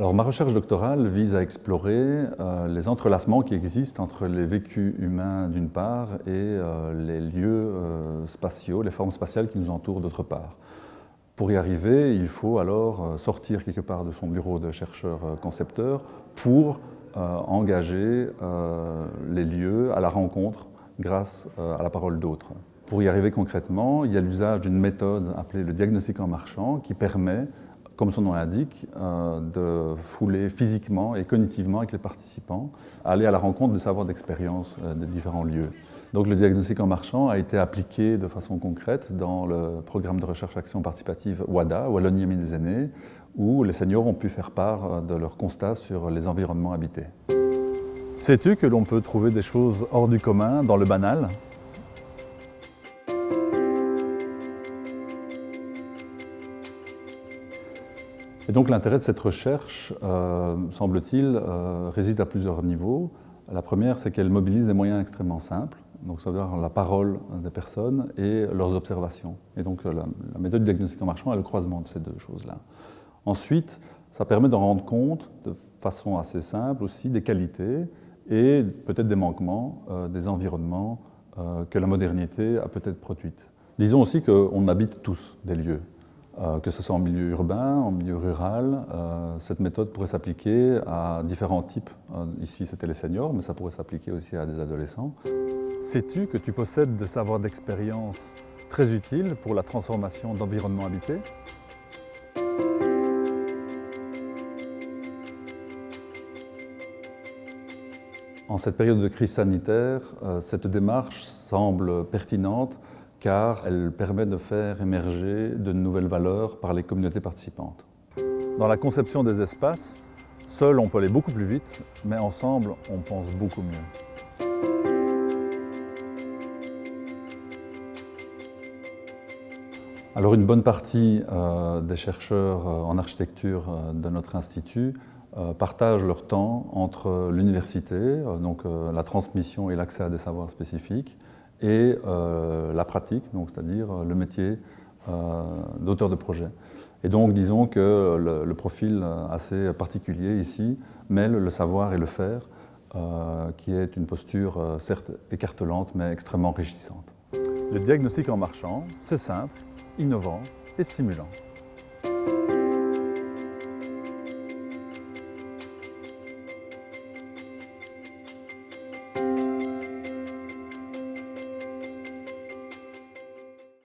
Alors, ma recherche doctorale vise à explorer les entrelacements qui existent entre les vécus humains d'une part et les lieux spatiaux, les formes spatiales qui nous entourent d'autre part. Pour y arriver, il faut alors sortir quelque part de son bureau de chercheur-concepteur pour engager les lieux à la rencontre grâce à la parole d'autres. Pour y arriver concrètement, il y a l'usage d'une méthode appelée le diagnostic en marchant qui permet, comme son nom l'indique, de fouler physiquement et cognitivement avec les participants, aller à la rencontre de savoirs d'expérience des différents lieux. Donc le diagnostic en marchant a été appliqué de façon concrète dans le programme de recherche-action participative WADA, Wallonie-Amiens-des-Aînés, où les seniors ont pu faire part de leurs constats sur les environnements habités. Sais-tu que l'on peut trouver des choses hors du commun dans le banal ? Et donc l'intérêt de cette recherche, semble-t-il, réside à plusieurs niveaux. La première, c'est qu'elle mobilise des moyens extrêmement simples, donc ça veut dire la parole des personnes et leurs observations. Et donc la méthode du diagnostic en marchant est le croisement de ces deux choses-là. Ensuite, ça permet de rendre compte de façon assez simple aussi des qualités et peut-être des manquements des environnements que la modernité a peut-être produites. Disons aussi qu'on habite tous des lieux. Que ce soit en milieu urbain, en milieu rural, cette méthode pourrait s'appliquer à différents types. Ici, c'était les seniors, mais ça pourrait s'appliquer aussi à des adolescents. Sais-tu que tu possèdes des savoirs d'expérience très utiles pour la transformation d'environnements habités ? En cette période de crise sanitaire, cette démarche semble pertinente car elle permet de faire émerger de nouvelles valeurs par les communautés participantes. Dans la conception des espaces, seul on peut aller beaucoup plus vite, mais ensemble on pense beaucoup mieux. Alors une bonne partie des chercheurs en architecture de notre institut partagent leur temps entre l'université, donc la transmission et l'accès à des savoirs spécifiques, et la pratique, c'est-à-dire le métier d'auteur de projet. Et donc disons que le profil assez particulier ici mêle le savoir et le faire, qui est une posture certes écartelante mais extrêmement enrichissante. Le diagnostic en marchant, c'est simple, innovant et stimulant.